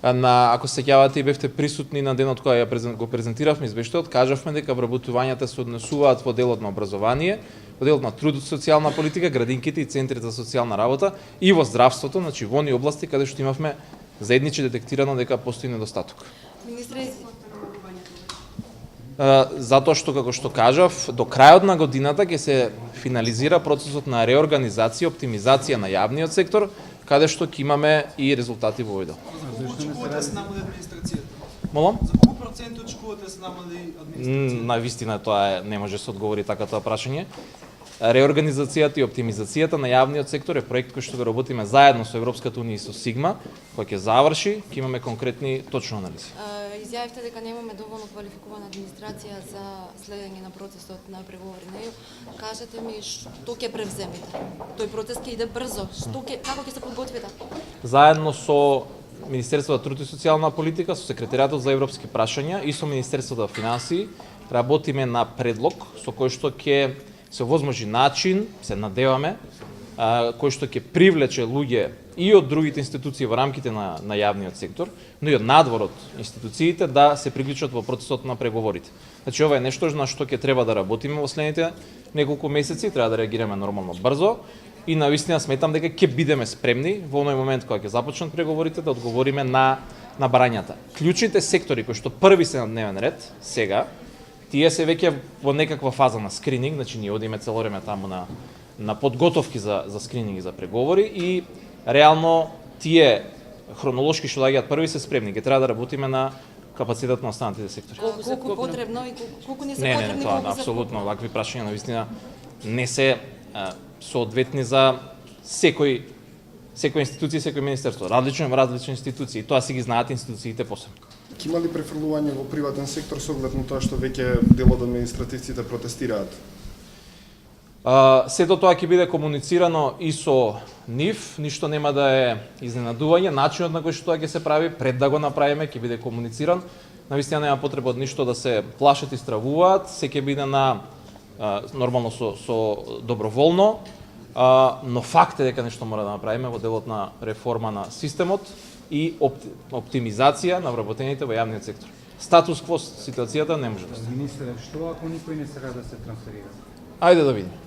Ако се сеќавате и бевте присутни на денот кога го презентиравме извештајот, кажавме дека вработувањата се однесуваат во делот на образование, во делот на труд и социјална политика, градинките и центрите за социјална работа и во здравството, значи во оние области каде што имавме заедничи детектирано дека постои недостаток. Министре, Затоа што, како што кажав, до крајот на годината ќе се финализира процесот на реорганизација, оптимизација на јавниот сектор, каде што ќе имаме и резултати во овој дел. Очекувате се намали администрацијата? Молам? За колку процент очекувате се намали администрацијата? Навистина тоа не може да се одговори така тоа прашање. Реорганизацијата и оптимизацијата на јавниот сектор е проект кој што го работиме заедно со Европската унија и со Сигма, кој ќе заврши, ќе имаме конкретни точно анализи. изјавивте дека немаме доволно квалификувана администрација за следење на процесот на преговори на ЕУ. Кажете ми што ќе превземете? Тој процес ќе иде брзо. Како ќе се подготвите? Заедно со Министерството за труд и социјална политика, со Секретаријатот за европски прашања и со Министерството за финансии работиме на предлог со кој што ќе се возможи начин, се надеваме, кој што ќе привлече луѓе и од другите институции во рамките на јавниот сектор, но и од надвор од институциите да се приклучат во процесот на преговорите. Значи ова е нешто на што ќе треба да работиме во следните неколку месеци, треба да реагираме нормално брзо и навистина сметам дека ќе бидеме спремни во оној момент кога ќе започнат преговорите да одговориме на барањата. Клучните сектори кои што први се на дневен ред сега, тие се веќе во некаква фаза на скрининг, значи ние одиме цело време таму на подготовки за скрининг и за преговори и реално тие хронолошки што доаѓаат први се спремни. Ќе треба да работиме на капацитет на останатите сектори. Колку потребно и колку не се Не, потребни? тоа апсолутно вакви прашања навистина не се соодветни за секој институција, секој министерство. Различни институции, тоа си ги знаат институциите посебно. Ќе има ли префрлување во приватен сектор со оглед на тоа што веќе дел од административците протестираат? Сето тоа ќе биде комуницирано и со нив, ништо нема да е изненадување, начинот на кој што тоа ќе се прави, пред да го направиме, ќе биде комунициран. Навистина нема потреба од ништо да се плашат и стравуваат, се ќе биде нормално со доброволно, но факт е дека нешто мора да направиме во делот на реформа на системот и оптимизација на вработените во јавниот сектор. Статус кво ситуацијата не може да се. Министре, што ако никој не сака да се трансферира? Ајде да видиме.